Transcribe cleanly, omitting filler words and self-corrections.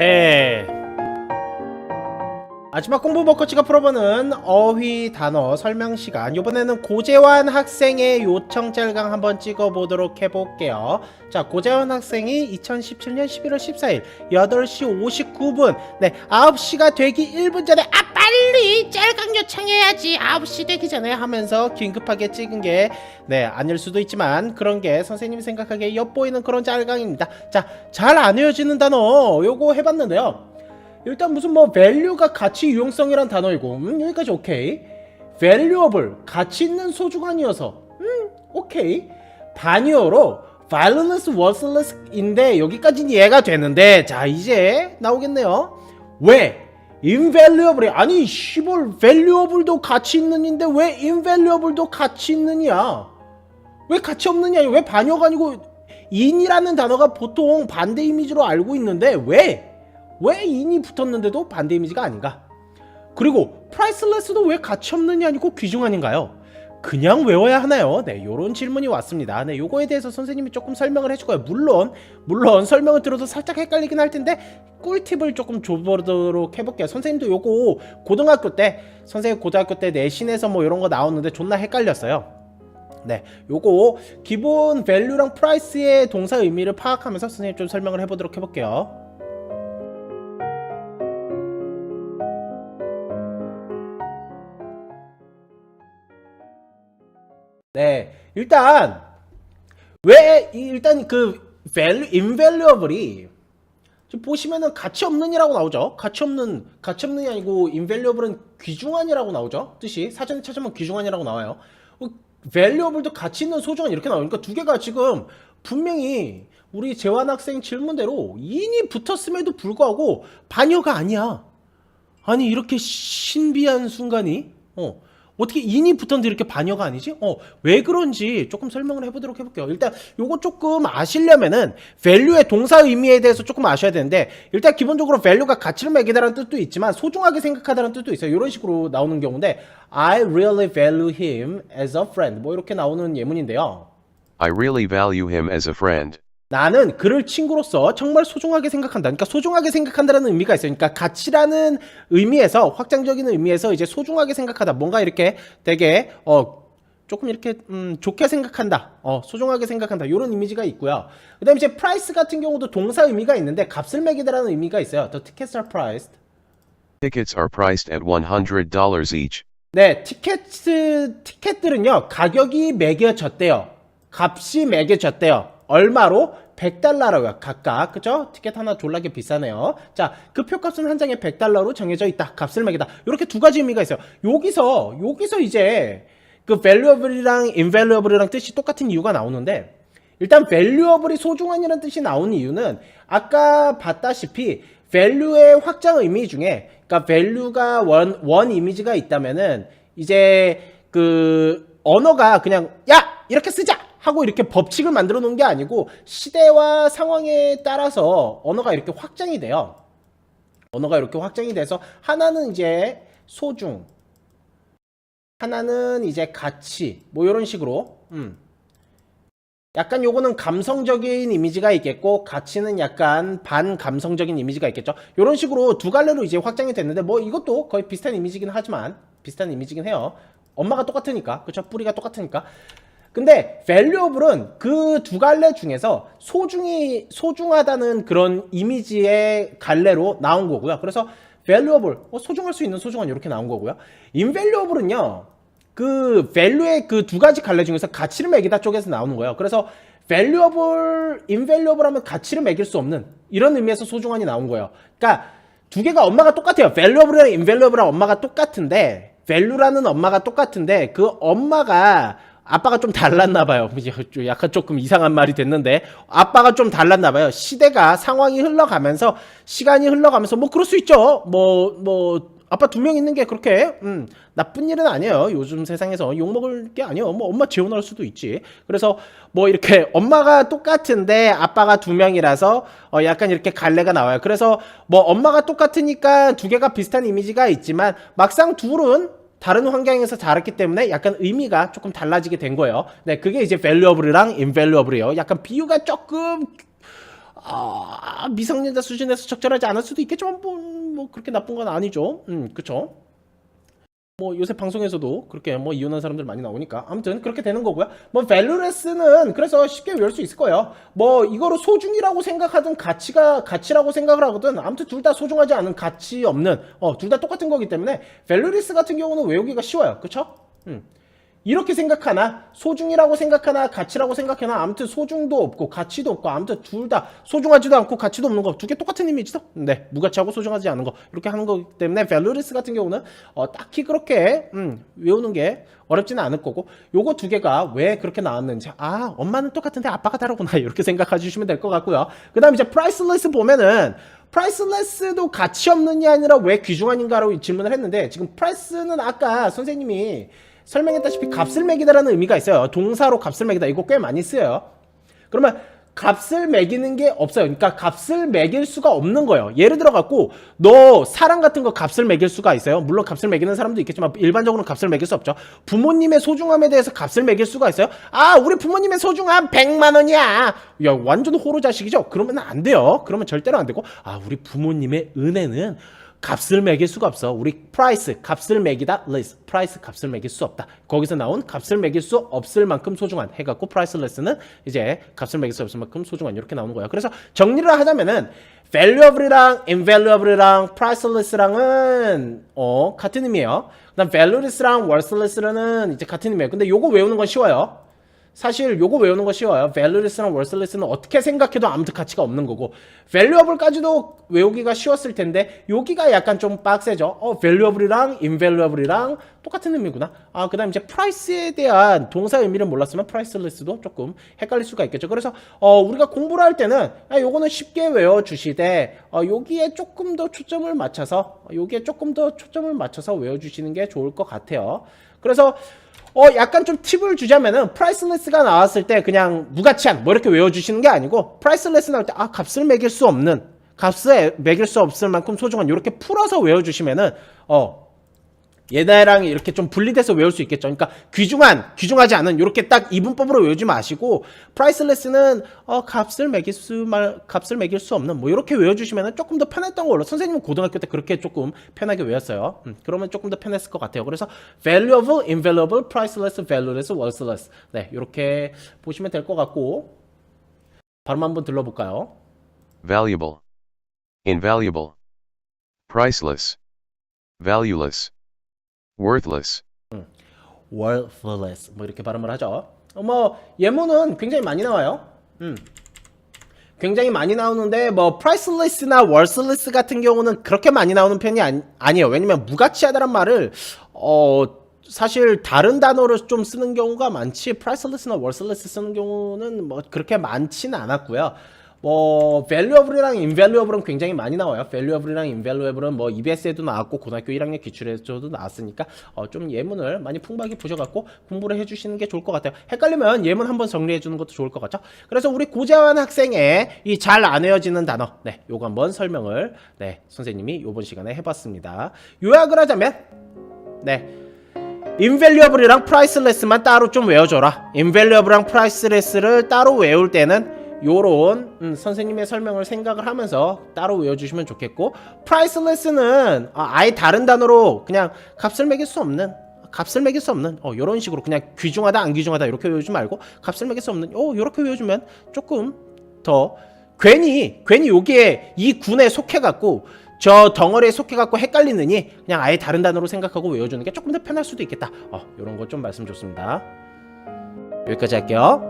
네. 마지막 공부 먹거치가 풀어보는 어휘 단어 설명 시간. 이번에는 고재환 학생의 요청 짤강 한번 찍어보도록 해볼게요. 자, 고재환 학생이 2017년 11월 14일 8시 59분, 네, 9시가 되기 1분 전에 빨리 짤강 요청해야지, 9시 되기 전에 하면서 긴급하게 찍은 게, 네, 아닐 수도 있지만 그런 게 선생님이 생각하기에 엿보이는 그런 짤강입니다. 자, 잘 안 외워지는 단어 요거 해봤는데요. 일단 무슨 뭐 value가 가치 유용성이란 단어이고, 여기까지 오케이. valuable 가치 있는 소중한이어서 오케이. 반이어로 valueless worthless인데 여기까지는 이해가 되는데, 자 이제 나오겠네요. 왜 invaluable 아니 시볼 valuable도 가치 있는인데 왜 invaluable도 가치 있느냐, 왜 가치 없느냐, 왜 반이어가 아니고 in이라는 단어가 보통 반대 이미지로 알고 있는데 왜 in이 붙었는데도 반대 이미지가 아닌가? 그리고 priceless도 왜 가치 없느냐 아니고 귀중한인가요? 그냥 외워야 하나요? 네, 요런 질문이 왔습니다. 네, 요거에 대해서 선생님이 조금 설명을 해줄 거예요. 물론 설명을 들어도 살짝 헷갈리긴 할 텐데 꿀팁을 조금 줘보도록 해볼게요. 선생님도 요거 고등학교 때, 선생님 고등학교 때 내신에서 뭐 이런 거 나왔는데 존나 헷갈렸어요. 네, 요거 기본 value랑 price의 동사 의미를 파악하면서 선생님 좀 설명을 해보도록 해볼게요. 네, 일단 그 invaluable이 지금 보시면은 가치 없는이라고 나오죠. 가치 없는이 아니고 invaluable은 귀중한이라고 나오죠. 뜻이 사전에 찾으면 귀중한이라고 나와요. valuable도 가치 있는 소중한 이렇게 나오니까 두 개가 지금 분명히 우리 재환 학생 질문대로 인이 붙었음에도 불구하고 반여가 아니야. 아니 이렇게 신비한 순간이 어떻게 인이 붙었는데 이렇게 반여가 아니지? 왜 그런지 조금 설명을 해보도록 해볼게요. 일단 요거 조금 아시려면은 value의 동사 의미에 대해서 조금 아셔야 되는데, 일단 기본적으로 value가 가치를 매기다라는 뜻도 있지만 소중하게 생각하다라는 뜻도 있어요. 이런 식으로 나오는 경우인데 I really value him as a friend, 뭐 이렇게 나오는 예문인데요. I really value him as a friend. 나는 그를 친구로서 정말 소중하게 생각한다. 그러니까 소중하게 생각한다라는 의미가 있어요. 그러니까 가치라는 의미에서, 확장적인 의미에서 이제 소중하게 생각하다, 뭔가 이렇게 되게 조금 이렇게 좋게 생각한다, 소중하게 생각한다, 이런 이미지가 있고요. 그 다음에 이제 price 같은 경우도 동사 의미가 있는데 값을 매기다라는 의미가 있어요. The tickets are priced. Tickets are priced at $100 each. 네, 티켓들은요 가격이 매겨졌대요. 값이 매겨졌대요. 얼마로? $100라고요. 각각. 그죠? 티켓 하나 졸라게 비싸네요. 자, 그 표값은 한 장에 $100로 정해져 있다. 값을 매기다. 이렇게 두 가지 의미가 있어요. 여기서 이제 그 valuable이랑 invaluable이랑 뜻이 똑같은 이유가 나오는데, 일단 valuable이 소중한이라는 뜻이 나오는 이유는 아까 봤다시피 value의 확장 의미 중에, 그러니까 value가 원 이미지가 있다면은 이제 그 언어가 그냥 야 이렇게 쓰자 하고 이렇게 법칙을 만들어 놓은 게 아니고 시대와 상황에 따라서 언어가 이렇게 확장이 돼요. 언어가 이렇게 확장이 돼서 하나는 이제 소중, 하나는 이제 가치, 뭐 이런 식으로 약간 요거는 감성적인 이미지가 있겠고 가치는 약간 반감성적인 이미지가 있겠죠. 이런 식으로 두 갈래로 이제 확장이 됐는데, 뭐 이것도 거의 비슷한 이미지긴 하지만 비슷한 이미지긴 해요. 엄마가 똑같으니까, 그쵸? 뿌리가 똑같으니까. 근데 valuable은 그 두 갈래 중에서 소중하다는 그런 이미지의 갈래로 나온 거고요. 그래서 valuable, 소중할 수 있는 소중한, 이렇게 나온 거고요. invaluable은요 그 value의 그 두 가지 갈래 중에서 가치를 매기다 쪽에서 나오는 거예요. 그래서 valuable, invaluable 하면 가치를 매길 수 없는, 이런 의미에서 소중한이 나온 거예요. 그러니까 두 개가 엄마가 똑같아요. valuable이랑 invaluable이랑 엄마가 똑같은데, value라는 엄마가 똑같은데 그 엄마가, 아빠가 좀 달랐나봐요. 약간 조금 이상한 말이 됐는데 아빠가 좀 달랐나봐요. 시대가, 상황이 흘러가면서, 시간이 흘러가면서, 뭐 그럴 수 있죠. 뭐 아빠 두 명 있는 게 그렇게 나쁜 일은 아니에요. 요즘 세상에서 욕먹을 게 아니에요. 뭐 엄마 재혼할 수도 있지. 그래서 뭐 이렇게 엄마가 똑같은데 아빠가 두 명이라서 약간 이렇게 갈래가 나와요. 그래서 뭐 엄마가 똑같으니까 두 개가 비슷한 이미지가 있지만 막상 둘은 다른 환경에서 자랐기 때문에 약간 의미가 조금 달라지게 된 거예요. 네, 그게 이제 valuable이랑 invaluable이에요. 약간 비유가 조금 미성년자 수준에서 적절하지 않을 수도 있겠지만 뭐 그렇게 나쁜 건 아니죠. 그쵸. 뭐 요새 방송에서도 그렇게 뭐 이혼한 사람들 많이 나오니까 아무튼 그렇게 되는 거고요. 뭐 valueless는 그래서 쉽게 외울 수 있을 거예요. 뭐 이거를 소중이라고 생각하든 가치라고 생각을 하거든 아무튼 둘 다 소중하지 않은 가치 없는 둘 다 똑같은 거기 때문에 valueless 같은 경우는 외우기가 쉬워요. 그쵸? 이렇게 생각하나 소중이라고 생각하나 가치라고 생각하나 아무튼 소중도 없고 가치도 없고 아무튼 둘 다 소중하지도 않고 가치도 없는 거 두 개 똑같은 의미죠. 네, 무가치하고 소중하지 않은 거 이렇게 하는 거기 때문에 valueless 같은 경우는 딱히 그렇게 외우는 게 어렵지는 않을 거고 요거 두 개가 왜 그렇게 나왔는지 엄마는 똑같은데 아빠가 다르구나 이렇게 생각해 주시면 될 것 같고요. 그 다음 이제 priceless 보면은 priceless도 가치 없는 게 아니라 왜 귀중한인가라고 질문을 했는데 지금 price는 아까 선생님이 설명했다시피 값을 매기다라는 의미가 있어요. 동사로 값을 매기다 이거 꽤 많이 쓰여요. 그러면 값을 매기는 게 없어요. 그러니까 값을 매길 수가 없는 거예요. 예를 들어 갖고 너 사랑 같은 거 값을 매길 수가 있어요. 물론 값을 매기는 사람도 있겠지만 일반적으로는 값을 매길 수 없죠. 부모님의 소중함에 대해서 값을 매길 수가 있어요. 우리 부모님의 소중함 100만 원이야. 야, 완전 호로 자식이죠. 그러면 안 돼요. 그러면 절대로 안 되고 우리 부모님의 은혜는 값을 매길 수가 없어. 우리 price 값을 매기다 less price 값을 매길 수 없다. 거기서 나온 값을 매길 수 없을 만큼 소중한 해갖고 priceless는 이제 값을 매길 수 없을 만큼 소중한 이렇게 나오는 거예요. 그래서 정리를 하자면은 valuable이랑 invaluable이랑 priceless랑은 같은 의미예요. 그다음 valueless랑 worthless랑은 이제 같은 의미예요. 근데 요거 외우는 건 쉬워요. 사실 요거 외우는 거 쉬워요. valueless랑 worthless는 어떻게 생각해도 아무튼 가치가 없는 거고 valuable까지도 외우기가 쉬웠을 텐데 여기가 약간 좀 빡세죠. valuable이랑 invaluable이랑 똑같은 의미구나. 그 다음 이제 price에 대한 동사 의미를 몰랐으면 priceless도 조금 헷갈릴 수가 있겠죠. 그래서 우리가 공부를 할 때는 요거는 쉽게 외워주시되 여기에 조금 더 초점을 맞춰서 외워주시는 게 좋을 것 같아요. 그래서 약간 좀 팁을 주자면은 priceless가 나왔을 때 그냥 무가치한 뭐 이렇게 외워주시는 게 아니고 priceless 나올 때 값을 매길 수 없을 만큼 소중한 이렇게 풀어서 외워주시면은 얘네랑 이렇게 좀 분리돼서 외울 수 있겠죠. 그러니까 귀중하지 않은 이렇게 딱 이분법으로 외우지 마시고 priceless는 값을 매길 수 없는 뭐 이렇게 외워주시면 조금 더 편했던 걸로 선생님은 고등학교 때 그렇게 조금 편하게 외웠어요. 그러면 조금 더 편했을 것 같아요. 그래서 valuable, invaluable, priceless, valueless, worthless 네 이렇게 보시면 될 것 같고 발음 한번 들러볼까요? valuable, invaluable, priceless, valueless, worthless. worthless 뭐 이렇게 발음을 하죠. 뭐 예문은 굉장히 많이 나와요. 굉장히 많이 나오는데 뭐 priceless나 worthless 같은 경우는 그렇게 많이 나오는 편이 아니에요. 왜냐면 무가치하다란 말을 사실 다른 단어를 좀 쓰는 경우가 많지 priceless나 worthless 쓰는 경우는 뭐 그렇게 많지는 않았고요. 뭐 valuable이랑 invaluable은 굉장히 많이 나와요. valuable이랑 invaluable은 뭐 EBS에도 나왔고 고등학교 1학년 기출에서도 나왔으니까 좀 예문을 많이 풍부하게 보셔갖고 공부를 해주시는 게 좋을 것 같아요. 헷갈리면 예문 한번 정리해주는 것도 좋을 것 같죠. 그래서 우리 고재환 학생의 이 잘 안 외워지는 단어 요거 한번 설명을 선생님이 이번 시간에 해봤습니다. 요약을 하자면 invaluable이랑 priceless만 따로 좀 외워줘라. invaluable랑 priceless를 따로 외울 때는 요런 선생님의 설명을 생각을 하면서 따로 외워주시면 좋겠고 priceless는 아예 다른 단어로 그냥 값을 매길 수 없는 요런 식으로 그냥 귀중하다 안 귀중하다 이렇게 외우지 말고 값을 매길 수 없는 요렇게 외워주면 조금 더 괜히 여기에 이 군에 속해갖고 저 덩어리에 속해갖고 헷갈리느니 그냥 아예 다른 단어로 생각하고 외워주는 게 조금 더 편할 수도 있겠다. 요런 거 좀 말씀 줬습니다. 여기까지 할게요.